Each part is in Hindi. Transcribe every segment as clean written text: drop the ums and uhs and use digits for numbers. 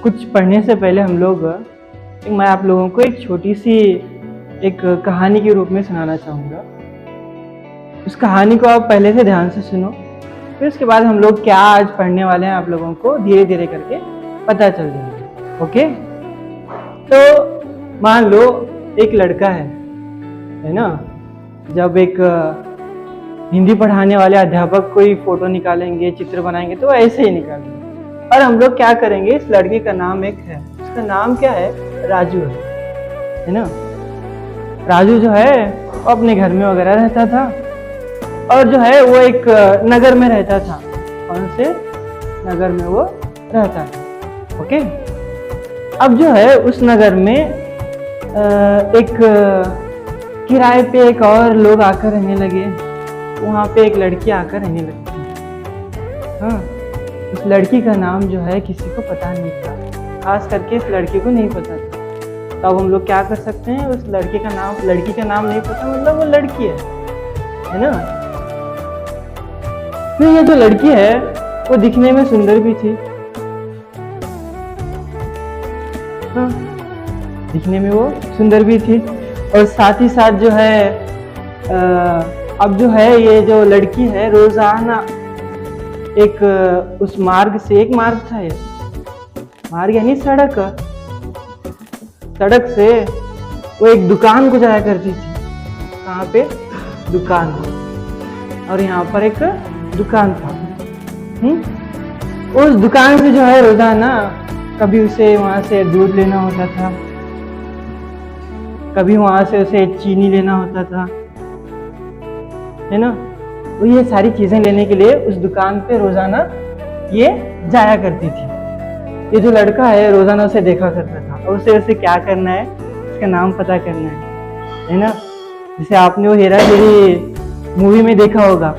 कुछ पढ़ने से पहले मैं आप लोगों को एक छोटी सी एक कहानी के रूप में सुनाना चाहूँगा। उस कहानी को आप पहले से ध्यान से सुनो, फिर उसके बाद हम लोग क्या आज पढ़ने वाले हैं आप लोगों को धीरे धीरे करके पता चल जाएगा। ओके, तो मान लो एक लड़का है ना। जब एक हिंदी पढ़ाने वाले अध्यापक कोई फोटो निकालेंगे, चित्र बनाएंगे तो ऐसे ही निकालेंगे। और हम लोग क्या करेंगे, इस लड़के का नाम एक है, उसका नाम क्या है, राजू है ना। राजू जो है वो अपने घर में वगैरह रहता था और जो है वो एक नगर में रहता था। कौन से नगर में वो रहता था? ओके, अब जो है उस नगर में एक किराए पे एक और लोग आकर रहने लगे। वहाँ पे एक लड़की आकर रहने लगी। हाँ, उस लड़की का नाम जो है किसी को पता नहीं था, खास करके इस लड़की को नहीं पता था। तो अब हम लोग क्या कर सकते हैं, उस लड़की का नाम नहीं पता, मतलब वो लड़की है ना। फिर ये जो लड़की है वो दिखने में सुंदर भी थी। हाँ, दिखने में वो सुंदर भी थी और साथ ही साथ जो है अब जो है ये जो लड़की है रोजाना एक उस मार्ग से, एक मार्ग था ये मार्ग यानी सड़क से वो एक दुकान को जाया करती थी। कहाँ पे? दुकान। और यहाँ पर एक दुकान था। उस दुकान से जो है रोजाना कभी उसे वहां से दूध लेना होता था, कभी वहां से उसे चीनी लेना होता था, है ना। वो ये सारी चीजें लेने के लिए उस दुकान पे रोजाना ये जाया करती थी। ये जो लड़का है रोजाना उसे देखा करता था और उसे क्या करना है, उसका नाम पता करना है ना। जैसे आपने वो हेरा फेरी मूवी में देखा होगा,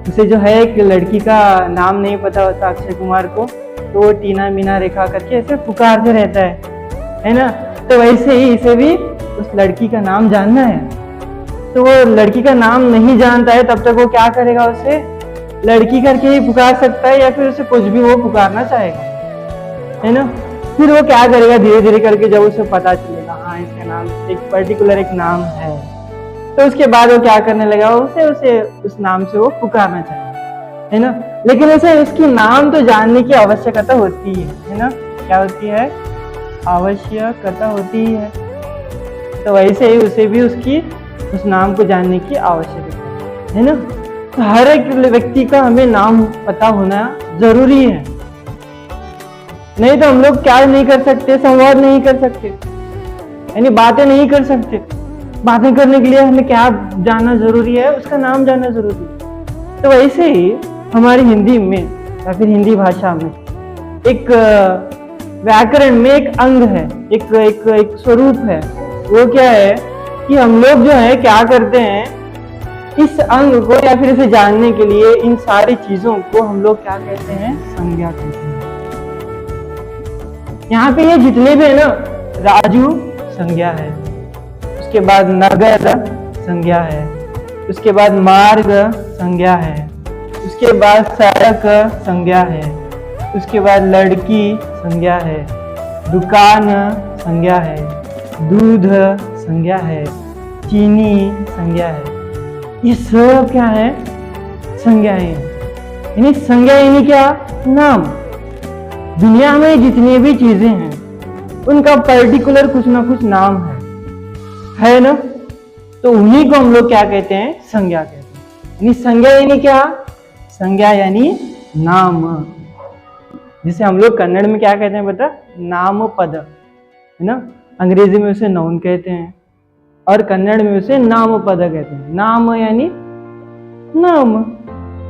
उसे जो है एक लड़की का नाम नहीं पता होता अक्षय कुमार को, तो वो टीना मीना रेखा करके ऐसे पुकारते रहता है ना। तो वैसे ही इसे भी उस लड़की का नाम जानना है। तो वो लड़की का नाम नहीं जानता है तब तक वो क्या करेगा, उसे लड़की करके ही पुकार सकता है या फिर उसे कुछ भी वो पुकारना चाहेगा, है ना। फिर वो क्या करेगा, धीरे धीरे करके जब उसे पता चलेगा हाँ इसका नाम एक पर्टिकुलर एक नाम है, तो उसके बाद वो क्या करने लगा, उसे उस नाम से वो पुकारना चाहेगा, है ना। लेकिन उसे उसकी नाम तो जानने की आवश्यकता होती है ना। क्या होती है? आवश्यकता होती है। तो वैसे ही उसे भी उस नाम को जानने की आवश्यकता है ना। तो हर एक व्यक्ति का हमें नाम पता होना जरूरी है, नहीं तो हम लोग क्या नहीं कर सकते, संवाद नहीं कर सकते, यानी बातें नहीं कर सकते। बातें करने के लिए हमें क्या जानना जरूरी है, उसका नाम जानना जरूरी है। तो वैसे ही हमारी हिंदी में या फिर हिंदी भाषा में एक व्याकरण में एक अंग है, एक स्वरूप है। वो क्या है कि हम लोग जो है क्या करते हैं, इस अंग को या फिर इसे जानने के लिए इन सारी चीजों को हम लोग क्या कहते हैं, संज्ञा कहते हैं। यहाँ पे ये जितने भी है ना, राजू संज्ञा है, उसके बाद नगर संज्ञा है, उसके बाद मार्ग संज्ञा है, उसके बाद सड़क संज्ञा है, उसके बाद लड़की संज्ञा है, दुकान संज्ञा है, दूध संज्ञा है, चीनी संज्ञा है। ये सब क्या है? संज्ञाएं। यानी संज्ञा यानी क्या? नाम। दुनिया में जितनी भी चीजें हैं उनका पर्टिकुलर कुछ ना कुछ नाम है ना। तो उन्हीं को हम लोग क्या कहते हैं? संज्ञा कहते हैं। यानी संज्ञा यानी क्या? संज्ञा यानी नाम। जिसे हम लोग कन्नड़ में क्या कहते हैं बेटा? नाम पद, है ना। अंग्रेजी में उसे नाउन कहते हैं और कन्नड़ में उसे नाम पद कहते हैं। नाम यानी नाम,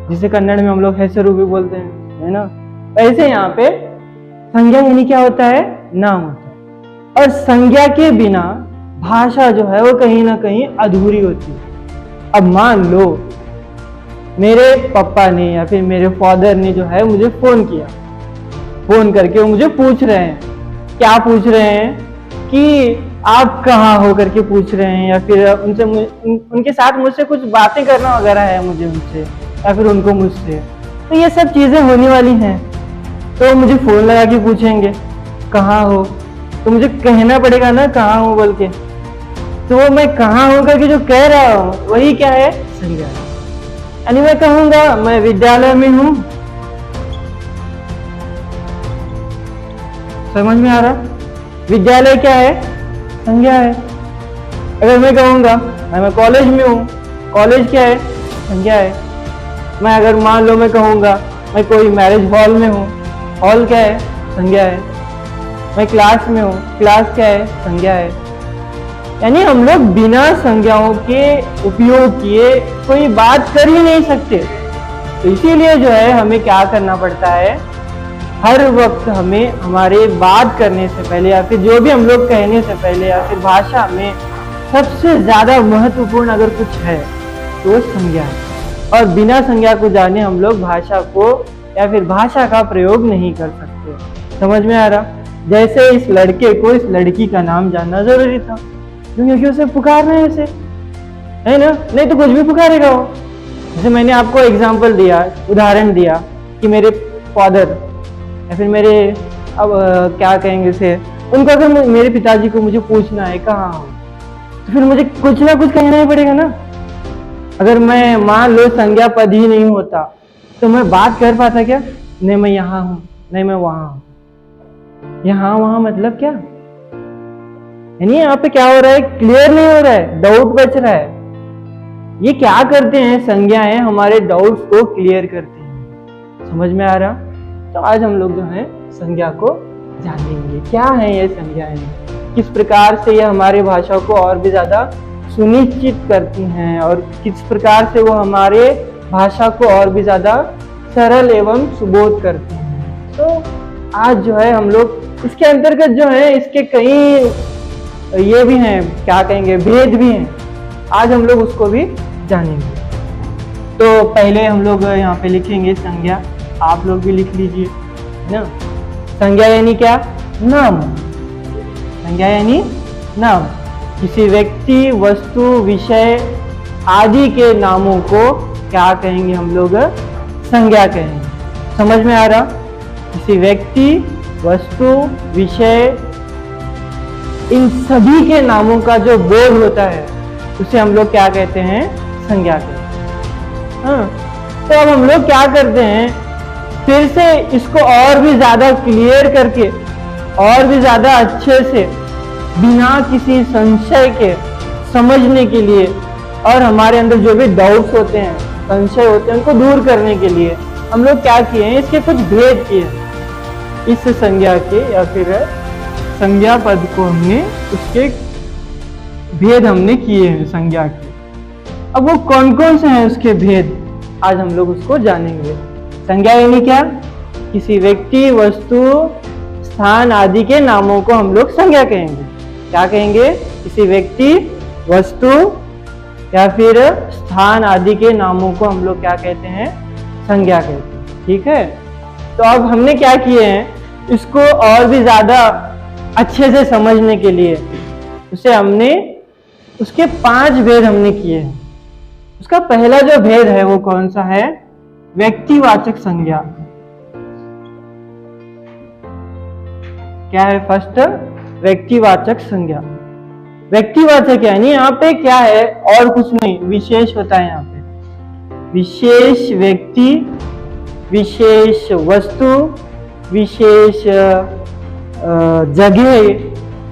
जिसे कन्नड़ में हम लोग हेसरू भी बोलते हैं, है ना। वैसे यहाँ पे संज्ञा यानी क्या होता है? नाम होता है। और संज्ञा के बिना भाषा जो है वो कहीं ना कहीं अधूरी होती है। अब मान लो मेरे पापा ने या फिर मेरे फादर ने जो है मुझे फोन किया, फोन करके वो मुझे पूछ रहे हैं, क्या पूछ रहे हैं कि आप कहाँ हो करके पूछ रहे हैं, या फिर उनके साथ मुझसे कुछ बातें करना वगैरह है मुझे उनसे या फिर उनको मुझसे। तो ये सब चीजें होने वाली हैं। तो मुझे फोन लगा के पूछेंगे कहाँ हो, तो मुझे कहना पड़ेगा ना कहाँ हूँ बोल के। तो वो मैं कहाँ हूँ करके जो कह रहा हूँ वही क्या है, संज्ञा। यानी मैं कहूंगा मैं विद्यालय में हूँ, समझ में आ रहा? विद्यालय क्या है, संज्ञा है। अगर मैं कहूंगा मैं कॉलेज में हूँ, कॉलेज क्या है, संज्ञा है। मैं अगर मान लो मैं कहूंगा मैं कोई मैरिज हॉल में हूँ, हॉल क्या है, संज्ञा है। मैं क्लास में हूँ, क्लास क्या है, संज्ञा है। यानी हम लोग बिना संज्ञाओं के उपयोग किए कोई बात कर ही नहीं सकते। तो इसीलिए जो है हमें क्या करना पड़ता है, हर वक्त हमें हमारे बात करने से पहले या फिर जो भी हम लोग कहने से पहले या फिर भाषा में सबसे ज्यादा महत्वपूर्ण अगर कुछ है तो वो संज्ञा है। और बिना संज्ञा को जाने हम लोग भाषा को या फिर भाषा का प्रयोग नहीं कर सकते। समझ में आ रहा? जैसे इस लड़के को इस लड़की का नाम जानना जरूरी था, क्योंकि उसे पुकारना है उसे, है ना? नहीं तो कुछ भी पुकारेगा वो। जैसे मैंने आपको एग्जाम्पल दिया, उदाहरण दिया कि मेरे फादर या फिर मेरे अब क्या कहेंगे उसे, उनको अगर मेरे पिताजी को मुझे पूछना है कहाँ हो, तो फिर मुझे कुछ ना कुछ कहना ही पड़ेगा ना। अगर मैं मान लो संज्ञा पद ही नहीं होता तो मैं बात कर पाता क्या? नहीं मैं यहाँ हूँ, नहीं मैं वहां हूँ। यहाँ वहां मतलब क्या? यानी यहाँ पे क्या हो रहा है, क्लियर नहीं हो रहा है, डाउट बच रहा है। ये क्या करते हैं, संज्ञाएं हमारे डाउट्स को क्लियर करते हैं। समझ में आ रहा? तो आज हम लोग जो है संज्ञा को जानेंगे, क्या है ये संज्ञाएं, किस प्रकार से ये हमारे भाषा को और भी ज्यादा सुनिश्चित करती हैं और किस प्रकार से वो हमारे भाषा को और भी ज्यादा सरल एवं सुबोध करती हैं। तो आज जो है हम लोग इसके अंतर्गत जो है इसके कई ये भी हैं, क्या कहेंगे, भेद भी हैं। आज हम लोग उसको भी जानेंगे। तो पहले हम लोग यहाँ पे लिखेंगे संज्ञा, आप लोग भी लिख लीजिए ना। संज्ञा यानी क्या? नाम। संज्ञा यानी नाम। किसी व्यक्ति, वस्तु, विषय आदि के नामों को क्या कहेंगे हम लोग? संज्ञा कहेंगे। समझ में आ रहा? किसी व्यक्ति, वस्तु, विषय, इन सभी के नामों का जो बोध होता है उसे हम लोग क्या कहते हैं? संज्ञा कहते हैं। हाँ, तो अब हम लोग क्या करते हैं, फिर से इसको और भी ज्यादा क्लियर करके और भी ज्यादा अच्छे से बिना किसी संशय के समझने के लिए और हमारे अंदर जो भी डाउट्स होते हैं, संशय होते हैं, उनको दूर करने के लिए हम लोग क्या किए हैं, इसके कुछ भेद किए। इस संज्ञा के या फिर संज्ञा पद को हमने उसके भेद हमने किए हैं संज्ञा के। अब वो कौन कौन से हैं उसके भेद, आज हम लोग उसको जानेंगे। संज्ञा यानी क्या? किसी व्यक्ति, वस्तु, स्थान आदि के नामों को हम लोग संज्ञा कहेंगे। क्या कहेंगे? किसी व्यक्ति, वस्तु या फिर स्थान आदि के नामों को हम लोग क्या कहते हैं? संज्ञा कहते हैं। ठीक है, तो अब हमने क्या किए हैं, इसको और भी ज्यादा अच्छे से समझने के लिए उसे हमने उसके 5 भेद हमने किए हैं। उसका पहला जो भेद है वो कौन सा है? व्यक्तिवाचक संज्ञा। क्या है? फर्स्ट, व्यक्तिवाचक संज्ञा। व्यक्तिवाचक यानी यहाँ पे क्या है, और कुछ नहीं, विशेष होता है यहाँ पे। विशेष व्यक्ति, विशेष वस्तु, विशेष जगह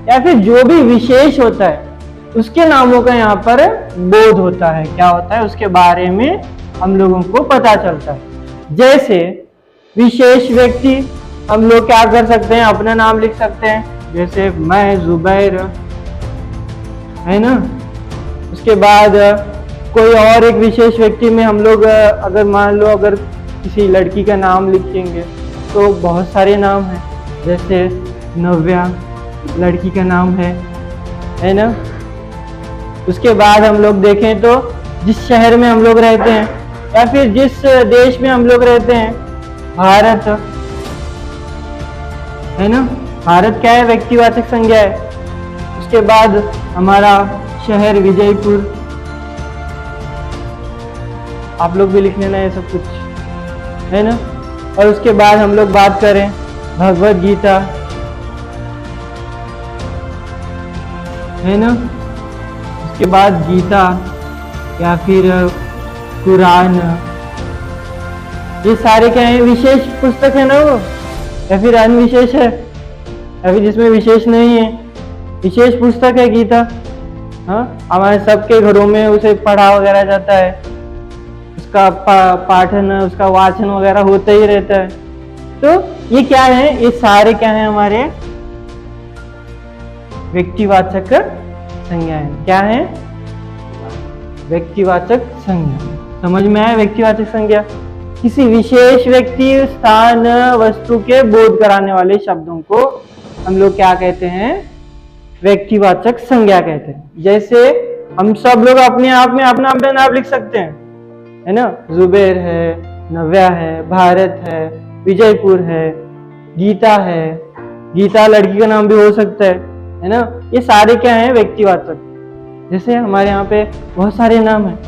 या फिर जो भी विशेष होता है उसके नामों का यहाँ पर बोध होता है। क्या होता है? उसके बारे में हम लोगों को पता चलता है। जैसे विशेष व्यक्ति, हम लोग क्या कर सकते हैं, अपना नाम लिख सकते हैं, जैसे मैं जुबैर, है ना। उसके बाद कोई और एक विशेष व्यक्ति में हम लोग अगर मान लो अगर किसी लड़की का नाम लिखेंगे तो बहुत सारे नाम हैं, जैसे नव्या लड़की का नाम है ना। उसके बाद हम लोग देखें तो जिस शहर में हम लोग रहते हैं या फिर जिस देश में हम लोग रहते हैं, भारत, है ना। भारत क्या है? व्यक्तिवाचक संज्ञा है। उसके बाद हमारा शहर विजयपुर, आप लोग भी लिख लेना ये सब कुछ, है ना। और उसके बाद हम लोग बात करें भगवत गीता, है ना। उसके बाद गीता या फिर कुरान, ये सारे क्या है, विशेष पुस्तक है ना वो, या फिर अनविशेष है, या फिर जिसमें विशेष नहीं है, विशेष पुस्तक है गीता। हाँ, हमारे सबके घरों में उसे पढ़ा वगैरह जाता है, उसका पाठन, उसका वाचन वगैरह होता ही रहता है। तो ये क्या है, ये सारे क्या है, हमारे व्यक्तिवाचक संज्ञाएं। क्या है, व्यक्तिवाचक संज्ञा। समझ में आया? व्यक्तिवाचक संज्ञा किसी विशेष व्यक्ति, स्थान, वस्तु के बोध कराने वाले शब्दों को हम लोग क्या कहते हैं, व्यक्तिवाचक संज्ञा कहते हैं। जैसे हम सब लोग अपने आप में अपना अपना नाम लिख सकते हैं, है ना। जुबेर है, नव्या है, भारत है, विजयपुर है, गीता है। गीता लड़की का नाम भी हो सकता है ना। ये सारे क्या है, व्यक्तिवाचक। जैसे हमारे यहाँ पे बहुत सारे नाम हैं,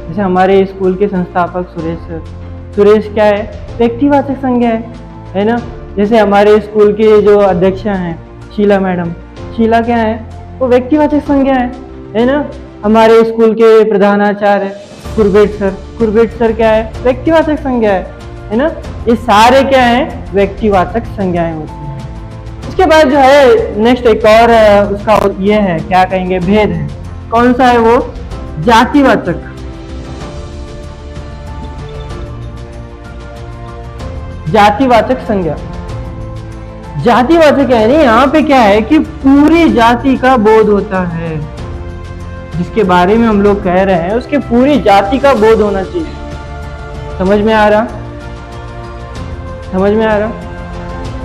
जैसे हमारे स्कूल के संस्थापक सुरेश सर, सुरेश क्या है, व्यक्तिवाचक संज्ञा है ना। जैसे हमारे स्कूल के जो अध्यक्षा हैं शीला मैडम, शीला क्या है, वो व्यक्तिवाचक संज्ञा है ना। हमारे स्कूल के प्रधानाचार्य कुरबेट सर क्या है, व्यक्तिवाचक संज्ञा है ना। ये सारे क्या है, व्यक्तिवाचक संज्ञाएं होती हैं। इसके बाद जो है नेक्स्ट एक और उसका ये है, क्या कहेंगे, भेद है। कौन सा है वो, जातिवाचक। जातिवाचक संज्ञा, जातिवाचक यानी यहाँ पे क्या है कि पूरी जाति का बोध होता है। जिसके बारे में हम लोग कह रहे हैं उसके पूरी जाति का बोध होना चाहिए। समझ में आ रहा, समझ में आ रहा,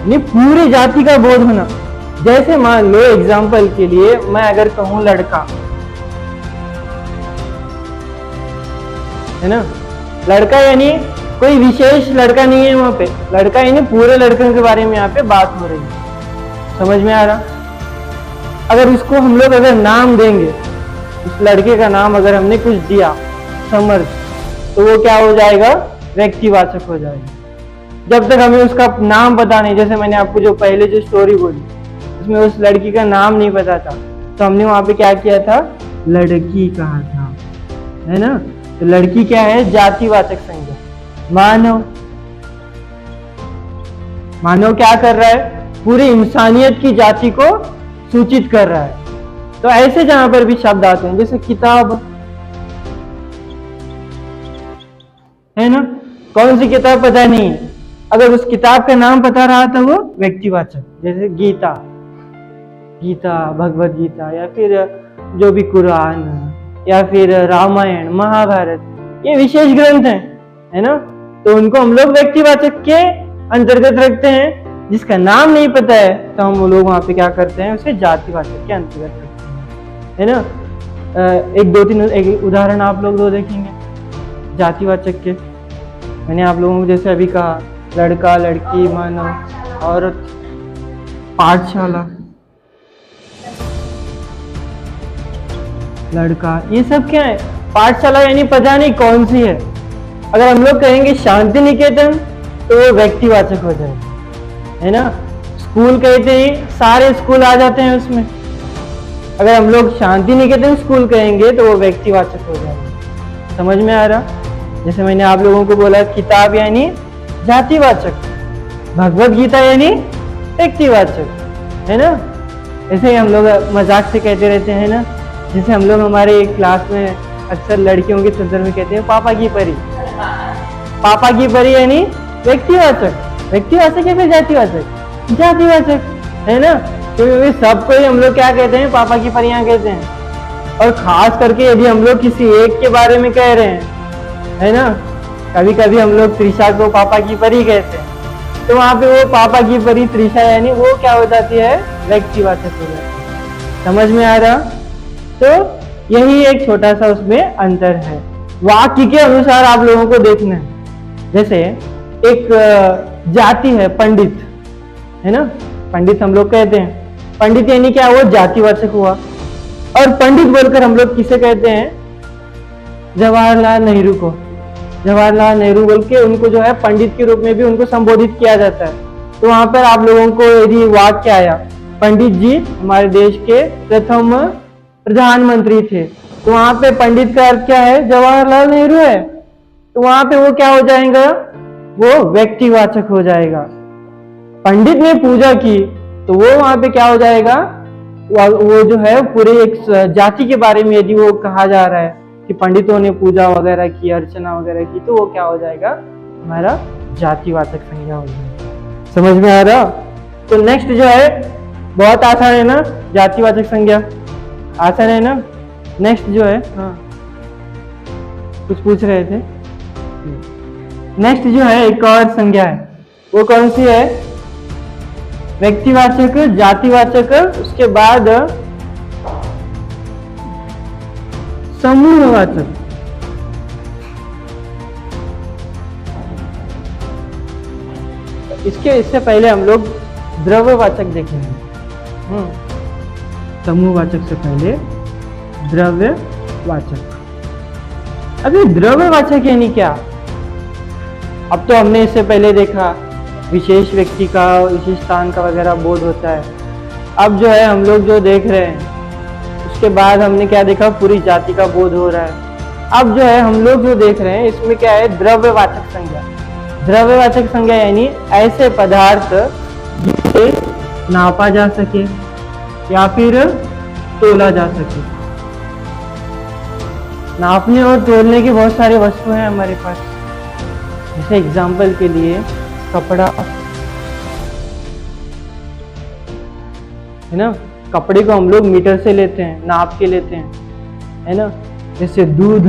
नहीं, पूरी जाति का बोध होना। जैसे मान लो एग्जाम्पल के लिए मैं अगर कहूं लड़का, है ना, लड़का यानी कोई विशेष लड़का नहीं है वहां पे, लड़का यानी पूरे लड़कों के बारे में यहाँ पे बात हो रही है। समझ में आ रहा। अगर उसको हम लोग अगर नाम देंगे, उस लड़के का नाम अगर हमने कुछ दिया, समर्थ, तो वो क्या हो जाएगा, व्यक्तिवाचक हो जाएगा। जब तक हमें उसका नाम पता नहीं, जैसे मैंने आपको जो पहले जो स्टोरी बोली उसमें उस लड़की का नाम नहीं पता था, तो हमने वहां पे क्या किया था, लड़की कहा था, है ना। तो लड़की क्या है, जातिवाचक संज्ञा। मानव, मानव क्या कर रहा है, पूरी इंसानियत की जाति को सूचित कर रहा है। तो ऐसे जहां पर भी शब्द आते हैं, जैसे किताब, है ना, कौन सी किताब पता नहीं है, अगर उस किताब का नाम पता रहा तो वो व्यक्तिवाचक। जैसे गीता, गीता, भगवत गीता, या फिर जो भी कुरान, या फिर रामायण, महाभारत, ये विशेष ग्रंथ हैं, है ना। तो उनको हम लोग व्यक्तिवाचक के अंतर्गत रखते हैं। जिसका नाम नहीं पता है तो हम लोग वहां पे क्या करते हैं, उसे जातिवाचक के अंतर्गत रखते हैं, है ना। एक दो तीन एक उदाहरण आप लोग दो देखेंगे जातिवाचक के। मैंने आप लोगों को जैसे अभी कहा, लड़का, लड़की, मानव, औरत, पाठशाला, लड़का, ये सब क्या है, पाठशाला यानी पता नहीं कौन सी है। अगर हम लोग कहेंगे शांति निकेतन तो वो व्यक्तिवाचक हो जाएगा, है ना। स्कूल कहते ही सारे स्कूल आ जाते हैं उसमें। अगर हम लोग शांति निकेतन स्कूल कहेंगे तो वो व्यक्तिवाचक हो जाएगा। समझ में आ रहा। जैसे मैंने आप लोगों को बोला, किताब यानी जातिवाचक, भगवत गीता यानी व्यक्तिवाचक, है ना। ऐसे ही हम लोग मजाक से कहते रहते हैं ना, जैसे हम लोग हमारे क्लास में अक्सर लड़कियों के संदर्भ में कहते हैं पापा की परी। पापा की परी यानी व्यक्तिवाचक, व्यक्तिवाचक या फिर जातिवाचक, जातिवाचक, है ना। तो सबको ही हम लोग क्या कहते हैं, पापा की परियां कहते हैं। और खास करके यदि हम लोग किसी एक के बारे में कह रहे हैं, है ना, कभी कभी हम लोग त्रिशा को पापा की परी कहते हैं, तो वहां पे वो पापा की परी त्रिशा यानी वो क्या हो जाती है, व्यक्तिवाचक हो जाती है। समझ में आ रहा। तो यही एक छोटा सा उसमें अंतर है। वाक्य के अनुसार आप लोगों को देखना है। जैसे एक जाति है पंडित, है ना, पंडित हम लोग कहते हैं, पंडित यानी क्या, वो जातिवाचक हुआ। और पंडित बोलकर हम लोग किसे कहते हैं, जवाहरलाल नेहरू को, जवाहरलाल नेहरू बोल के उनको जो है पंडित के रूप में भी उनको संबोधित किया जाता है। तो वहां पर आप लोगों को यदि वाक्य आया, पंडित जी हमारे देश के प्रथम प्रधानमंत्री थे, तो वहां पे पंडित का अर्थ क्या है? जवाहरलाल नेहरू है। तो वहां पे वो क्या हो जाएगा? वो व्यक्तिवाचक हो जाएगा। पंडित ने पूजा की तो वो वहां पे क्या हो जाएगा? वो जो है पूरे एक जाति के बारे में यदि वो कहा जा रहा है कि पंडितों ने पूजा वगैरह की, अर्चना वगैरह की, तो वो क्या हो जाएगा? हमारा जातिवाचक संज्ञा हो जाएगा। समझ में आ रहा? तो नेक्स्ट जो है, बहुत आसान है ना जातिवाचक संज्ञा, आसान है ना। नेक्स्ट जो है, हाँ कुछ पूछ रहे थे। नेक्स्ट जो है एक और संज्ञा है, वो कौन सी है? व्यक्तिवाचक, जातिवाचक, उसके बाद समूहवाचक। इससे पहले हम लोग द्रव्यवाचक देखेंगे। समूहवाचक से पहले द्रव्यवाचक। अभी द्रव्यवाचक यानी क्या? अब तो हमने इससे पहले देखा विशेष व्यक्ति का, विशेष स्थान का वगैरह बोध होता है। अब जो है हम लोग जो देख रहे हैं, उसके बाद हमने क्या देखा? पूरी जाति का बोध हो रहा है। अब जो है हम लोग जो देख रहे हैं, इसमें क्या है? द्रव्यवाचक संज्ञा। द्रव्यवाचक संज्ञा यानी ऐसे पदार्थ जिसे नापा जा सके या फिर तोला जा सके। नापने और तोलने की बहुत सारी वस्तुएं हैं हमारे पास। जैसे एग्जाम्पल के लिए कपड़ा है ना, कपड़े को हम लोग मीटर से लेते हैं, नाप के लेते हैं, है ना। जैसे दूध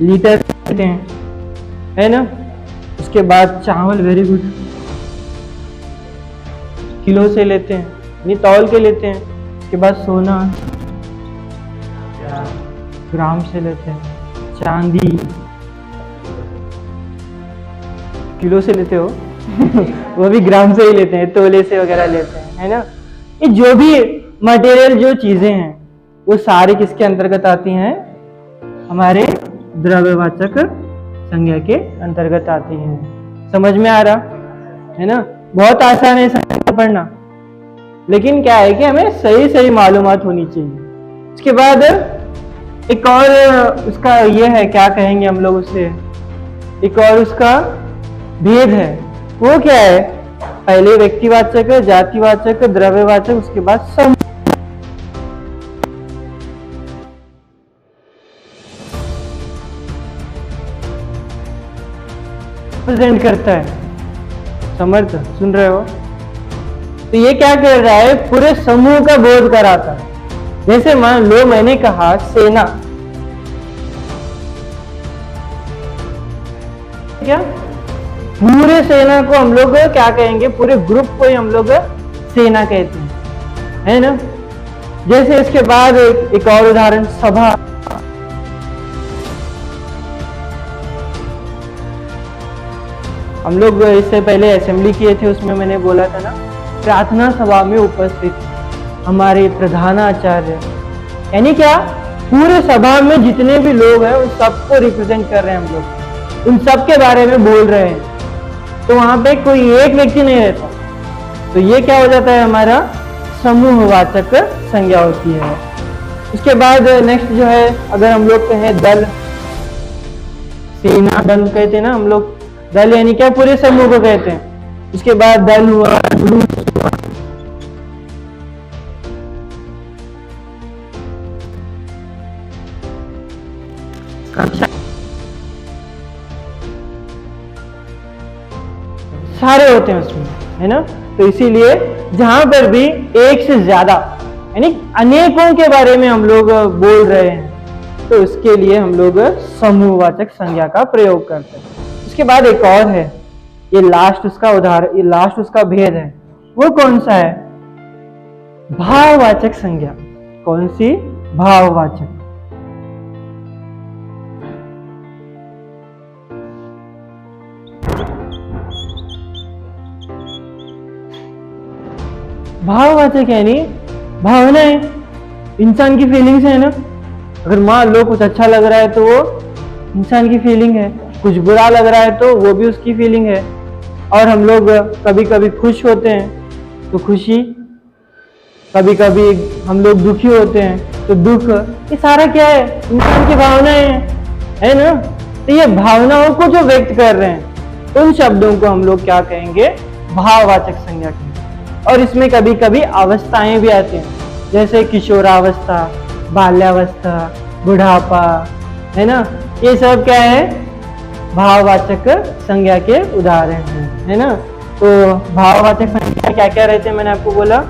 लीटर लेते हैं, है ना। उसके बाद चावल, वेरी गुड, किलो से लेते हैं, नहीं तौल के लेते हैं। उसके बाद सोना ग्राम से लेते हैं, चांदी किलो से लेते हो वो भी ग्राम से ही लेते हैं, तोले से वगैरह लेते हैं, है ना। ये जो भी मटेरियल जो चीजें हैं वो सारी किसके अंतर्गत आती हैं? हमारे द्रव्यवाचक संज्ञा के अंतर्गत आती हैं। समझ में आ रहा है ना? बहुत आसान है संज्ञा पढ़ना, लेकिन क्या है कि हमें सही सही मालूमात होनी चाहिए। उसके बाद एक और उसका ये है, क्या कहेंगे हम लोग उसे, एक और उसका भेद है। वो क्या है? पहले व्यक्तिवाचक, जातिवाचक, द्रव्यवाचक, उसके बाद समूह। प्रेजेंट करता है। समर्थ सुन रहे हो? तो ये क्या कर रहा है? पूरे समूह का बोध कराता है। जैसे मान लो मैंने कहा सेना, क्या पूरे सेना को हम लोग क्या कहेंगे? पूरे ग्रुप को ही हम लोग सेना कहते हैं, है ना। जैसे इसके बाद एक और उदाहरण, सभा। हम लोग इससे पहले असेंबली किए थे, उसमें मैंने बोला था ना, प्रार्थना सभा में उपस्थित हमारे प्रधानाचार्य, यानी क्या? पूरे सभा में जितने भी लोग हैं उन सबको रिप्रेजेंट कर रहे हैं हम लोग, उन सब के बारे में बोल रहे हैं। तो वहां पे कोई एक व्यक्ति नहीं रहता। तो ये क्या हो जाता है? हमारा समूहवाचक संज्ञा होती है। उसके बाद नेक्स्ट जो है, अगर हम लोग कहें दल, सेना दल कहते हैं ना हम लोग, दल यानी क्या? पूरे समूह को कहते हैं। उसके बाद दल हुआ, जुलूस हुआ, सारे होते हैं उसमें, है ना। तो इसीलिए जहां पर भी एक से ज्यादा यानी अनेकों के बारे में हम लोग बोल रहे हैं, तो इसके लिए हम लोग समूहवाचक संज्ञा का प्रयोग करते हैं। उसके बाद एक और है, ये लास्ट उसका उदाहरण, ये लास्ट उसका भेद है। वो कौन सा है? भाववाचक संज्ञा। कौन सी? भाववाचक। भाववाचक यानी भावनाएं, इंसान की फीलिंग्स है ना। अगर मान लो कुछ अच्छा लग रहा है तो वो इंसान की फीलिंग है, कुछ बुरा लग रहा है तो वो भी उसकी फीलिंग है। और हम लोग कभी कभी खुश होते हैं तो खुशी कभी कभी हम लोग दुखी होते हैं तो दुख, ये सारा क्या है, इंसान की भावनाएं है ना। तो ये भावनाओं को जो व्यक्त कर रहे हैं उन शब्दों को हम लोग क्या कहेंगे, भाववाचक संज्ञा कहेंगे। और इसमें कभी कभी अवस्थाएं भी आती हैं, जैसे किशोरावस्था, बाल्यावस्था, बुढ़ापा, है ना। ये सब क्या है, भाववाचक संज्ञा के उदाहरण है ना। तो भाववाचक संज्ञा क्या क्या रहते हैं, मैंने आपको बोला,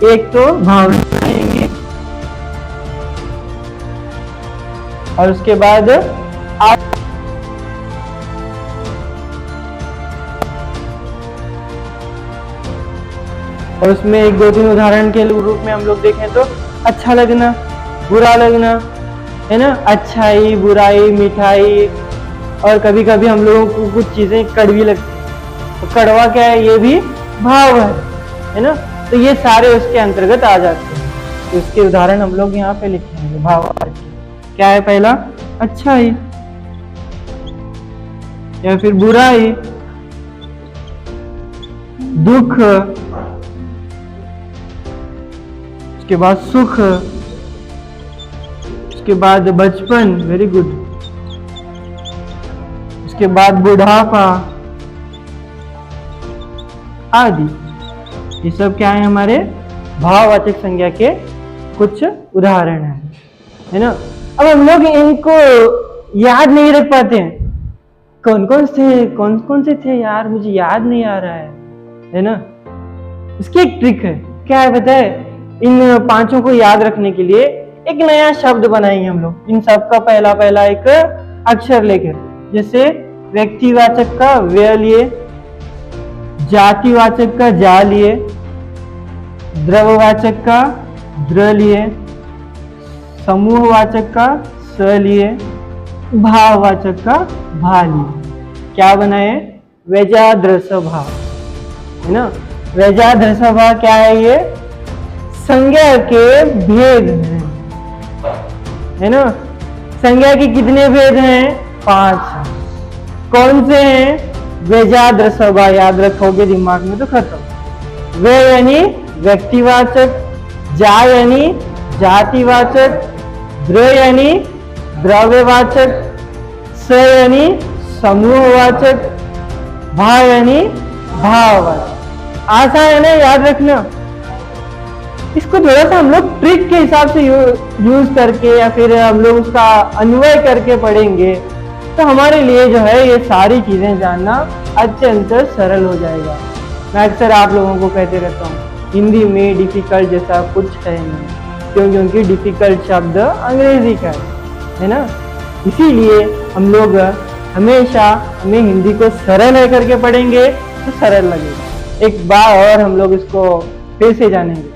एक तो भावना आएंगे, और उसके बाद और उसमें एक दो तीन उदाहरण के रूप में हम लोग देखें तो अच्छा लगना, बुरा लगना, है ना, अच्छाई, बुराई, मिठाई, और कभी कभी हम लोगों को कुछ चीजें कड़वी लगती है, तो कड़वा क्या है, ये भी भाव है ना। तो ये सारे उसके अंतर्गत आ जाते हैं। तो इसके उदाहरण हम लोग यहाँ पे लिखेंगे भाववाचक। क्या है पहला, अच्छाई या फिर बुराई, दुख, उसके बाद सुख, उसके बाद बचपन, वेरी गुड, उसके बाद बुढ़ापा आदि। ये सब क्या है, हमारे भाववाचक संज्ञा के कुछ उदाहरण है ना। अब हम लोग इनको याद नहीं रख पाते हैं, कौन कौन से थे यार, मुझे याद नहीं आ रहा है ना। इसकी एक ट्रिक है, क्या है पता है, इन पांचों को याद रखने के लिए एक नया शब्द बनाएंगे हम लोग। इन सब का पहला पहला एक अक्षर लेकर, जैसे व्यक्तिवाचक का व्य लिए, जातिवाचक का जा लिए, द्रववाचक का द्र लिए, समूहवाचक का स लिए, भाववाचक का भा लिए। क्या बनाए, व्यजाद्रस भाव, है ना। व्यजाद्रस भाव क्या है, ये संज्ञा के भेद हैं, है ना। संज्ञा के कितने भेद हैं, 5। कौन से हैं, व्यजाद्रस भाव, याद रखोगे दिमाग में तो खत्म। वे यानी व्यक्तिवाचक, जा यानी जातिवाचक, द्र यानी द्रव्यवाचक, स यानी समूहवाचक, भा यानी भाववाचक। आसान है ना याद रखना। इसको थोड़ा सा हम लोग ट्रिक के हिसाब से यूज करके या फिर हम लोग उसका अन्वय करके पढ़ेंगे तो हमारे लिए जो है ये सारी चीजें जानना अत्यंत सरल हो जाएगा। मैं अक्सर आप लोगों को कहते रहता हूँ, हिंदी में डिफिकल्ट जैसा कुछ है नहीं, क्योंकि डिफिकल्ट शब्द अंग्रेजी का है ना। इसीलिए हम लोग हमेशा हमें हिंदी को सरल है करके पढ़ेंगे तो सरल लगेगा। एक बार और हम लोग इसको फिर से जानेंगे।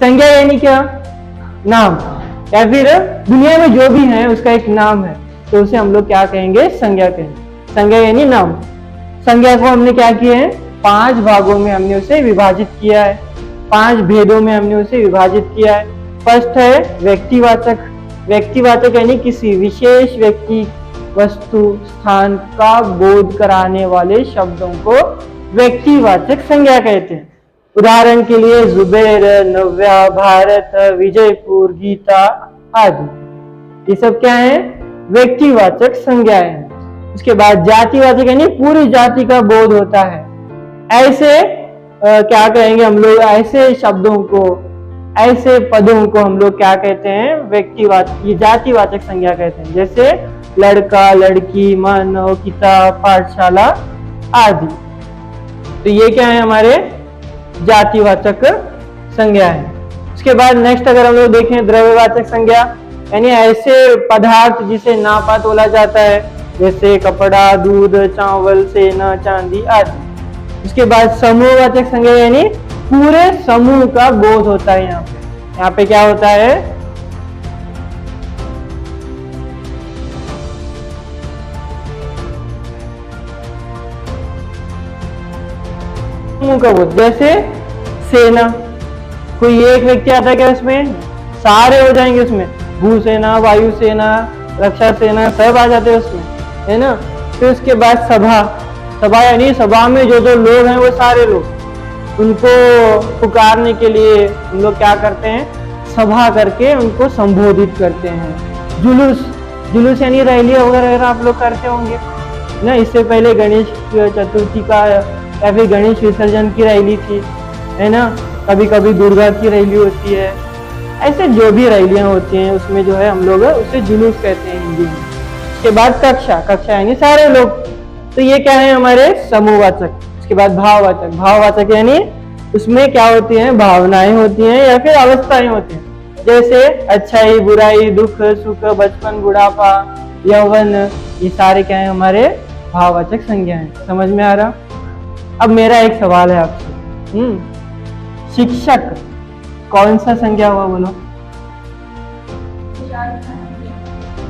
संज्ञा यानी क्या, नाम, या फिर दुनिया में जो भी है उसका एक नाम है तो उसे हम लोग क्या कहेंगे, संज्ञा कहेंगे। संज्ञा यानी नाम। संज्ञा को हमने क्या किया है, 5 भागों में हमने उसे विभाजित किया है, 5 भेदों में हमने उसे विभाजित किया है। फर्स्ट है व्यक्तिवाचक। व्यक्तिवाचक यानी किसी विशेष व्यक्ति, वस्तु, स्थान का बोध कराने वाले शब्दों को व्यक्तिवाचक संज्ञा कहते हैं। उदाहरण के लिए जुबैर, नव्या, भारत, विजयपुर, गीता आदि, ये सब क्या है, व्यक्तिवाचक संज्ञाएं हैं। उसके बाद जातिवाचक यानी पूरी जाति का बोध होता है। ऐसे क्या कहेंगे हम लोग, ऐसे शब्दों को, ऐसे पदों को हम लोग क्या कहते हैं, व्यक्तिवाचक, ये जातिवाचक संज्ञा कहते हैं। जैसे लड़का, लड़की, मानव, किताब, पाठशाला आदि। तो ये क्या है, हमारे जातिवाचक संज्ञा है। उसके बाद नेक्स्ट अगर हम लोग देखें, द्रव्यवाचक संज्ञा यानी ऐसे पदार्थ जिसे नापा तोला जाता है, जैसे कपड़ा, दूध, चावल, सोना, चांदी आदि। उसके बाद समूहवाचक संज्ञा यानी पूरे समूह का बोध होता है। यहाँ पे क्या होता है, समूह का बोध। जैसे सेना, कोई एक व्यक्ति आता है क्या, उसमें सारे हो जाएंगे, उसमें भूसेना, वायुसेना, रक्षा सेना सब आ जाते हैं उसमें, है ना। फिर उसके बाद सभा। सभा यानी सभा में जो जो लोग हैं वो सारे लोग, उनको पुकारने के लिए हम लोग क्या करते हैं, सभा करके उनको संबोधित करते हैं। जुलूस, जुलूस यानी रैली वगैरह आप लोग करते होंगे ना। इससे पहले गणेश चतुर्थी का या फिर गणेश विसर्जन की रैली थी, है ना। कभी कभी दुर्गा की रैली होती है। ऐसे जो भी रैलियां होती हैं उसमें जो है हम लोग उसे जुलूस कहते हैं हिंदी में। उसके बाद कक्षा, कक्षा यानी सारे लोग। तो ये क्या है हमारे समूहवाचक। उसके बाद भाववाचक, भाववाचक यानी उसमें क्या होती हैं, भावनाएं होती हैं या फिर अवस्थाएं होती हैं। जैसे अच्छाई, बुराई, दुख, सुख, बचपन, बुढ़ापा, यौवन, ये सारे क्या है हमारे भाववाचक संज्ञाएं। समझ में आ रहा। अब मेरा एक सवाल है आपसे, शिक्षक कौन सा संज्ञा हुआ बोलो?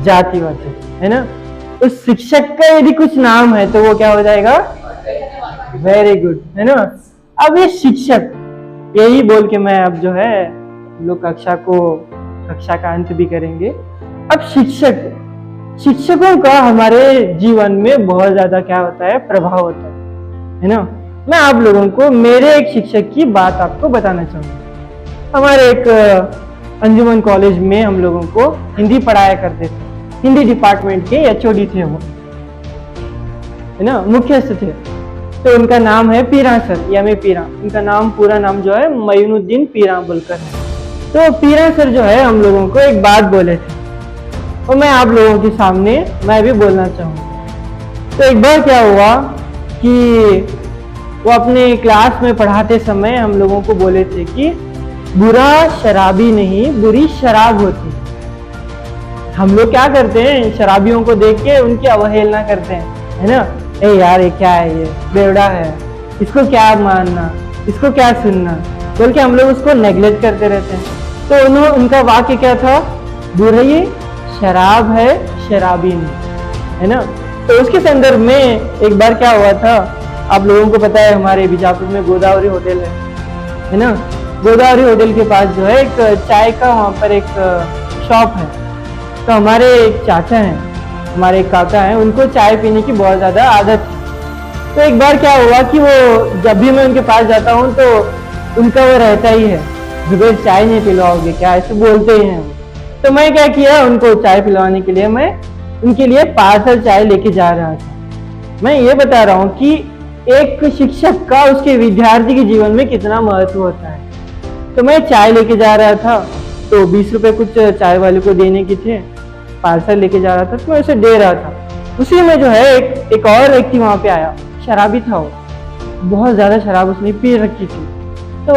जातिवाचक, है ना। उस शिक्षक का यदि कुछ नाम है तो वो क्या हो जाएगा? वेरी गुड, है ना। अब ये शिक्षक, यही बोल के मैं अब जो है लोग कक्षा का अंत भी करेंगे। अब शिक्षक, शिक्षकों का हमारे जीवन में बहुत ज्यादा क्या होता है, प्रभाव होता है ना। मैं आप लोगों को मेरे एक शिक्षक की बात आपको बताना चाहूंगा। हमारे एक अंजुमन कॉलेज में हम लोगों को हिंदी पढ़ाया करते थे। हिंदी डिपार्टमेंट के एचओडी थे वो, है ना, मुख्यस्थ थे। तो उनका नाम है पीरा सर, एम.ए. पीरा। उनका नाम, पूरा नाम जो है मयूनुद्दीन पीरा बोलकर है। तो पीरा सर जो है हम लोगों को एक बात बोले थे, और मैं आप लोगों के सामने मैं भी बोलना चाहूँगा। तो एक बार क्या हुआ कि वो अपने क्लास में पढ़ाते समय हम लोगों को बोले थे कि बुरा शराबी नहीं, बुरी शराब होती। हम लोग क्या करते हैं, शराबियों को देख के उनकी अवहेलना करते हैं, है ना। ए यार ये क्या है, ये बेवड़ा है, इसको क्या मानना, इसको क्या सुनना, बोल के हम लोग उसको नेग्लेक्ट करते रहते हैं। तो उनका वाक्य क्या था, बुरी शराब है, शराबी नहीं, है ना। तो उसके संदर्भ में एक बार क्या हुआ था, आप लोगों को पता है हमारे बीजापुर में गोदावरी होटल है ना। गोदावरी होटल के पास जो है एक चाय का वहाँ पर एक शॉप है। तो हमारे एक चाचा हैं, हमारे एक काका हैं, उनको चाय पीने की बहुत ज़्यादा आदत है। तो एक बार क्या हुआ कि वो जब भी मैं उनके पास जाता हूँ तो उनका वो रहता ही है, जुबेर चाय नहीं पिलवाओगे क्या, ऐसे बोलते ही हैं। तो मैं क्या किया, उनको चाय पिलवाने के लिए मैं उनके लिए पार्सल चाय लेके जा रहा था। मैं ये बता रहा हूँ कि एक शिक्षक का उसके विद्यार्थी के जीवन में कितना महत्व होता है। तो मैं चाय लेके जा रहा था, तो 20 रुपए कुछ चाय वाले को देने की थे, पार्सल लेके जा रहा था, तो मैं उसे दे रहा था। उसी में जो है एक और व्यक्ति वहां पे आया, शराबी था वो, बहुत ज्यादा शराब उसने पी रखी थी। तो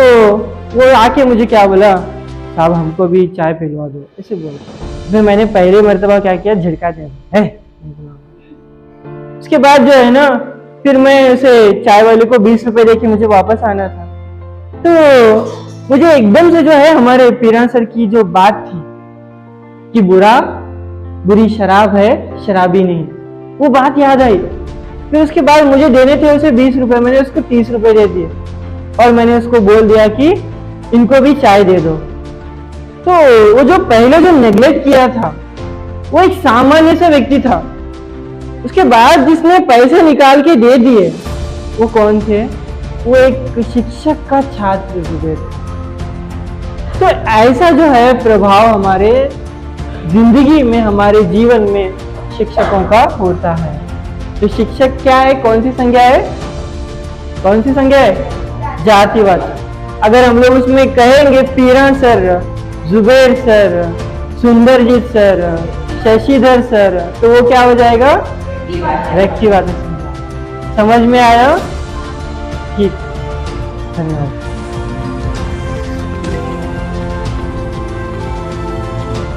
वो आके मुझे क्या बोला, साहब हमको भी चाय पिलवा दो, ऐसे बोला। फिर मैंने पहले मर्तबा क्या किया, झिड़का दिया। उसके बाद जो है ना, फिर मैं उसे चाय वाले को 20 रुपए देके मुझे वापस आना था। तो मुझे एकदम से जो है हमारे पीरा सर की जो बात थी कि बुरी शराब है, शराबी नहीं, वो बात याद आई। फिर उसके बाद मुझे देने थे उसे 20 रुपए, मैंने उसको 30 रुपए दे दिए और मैंने उसको बोल दिया कि इनको भी चाय दे दो। तो वो जो पहले जो नेग्लेक्ट किया था वो एक सामान्य सा व्यक्ति था, उसके बाद जिसने पैसे निकाल के दे दिए वो कौन थे, वो एक शिक्षक का छात्र जुबेर। तो ऐसा जो है प्रभाव हमारे जिंदगी में, हमारे जीवन में शिक्षकों का होता है। तो शिक्षक क्या है, कौन सी संज्ञा है, कौन सी संज्ञा है, जातिवाचक। अगर हम लोग उसमें कहेंगे Peera sir, Zubair sir, Sundarjit sir, Shashidhar sir, तो वो क्या हो जाएगा, व्यक्तिवाचक संज्ञा। समझ में आया? ठीक, धन्यवाद।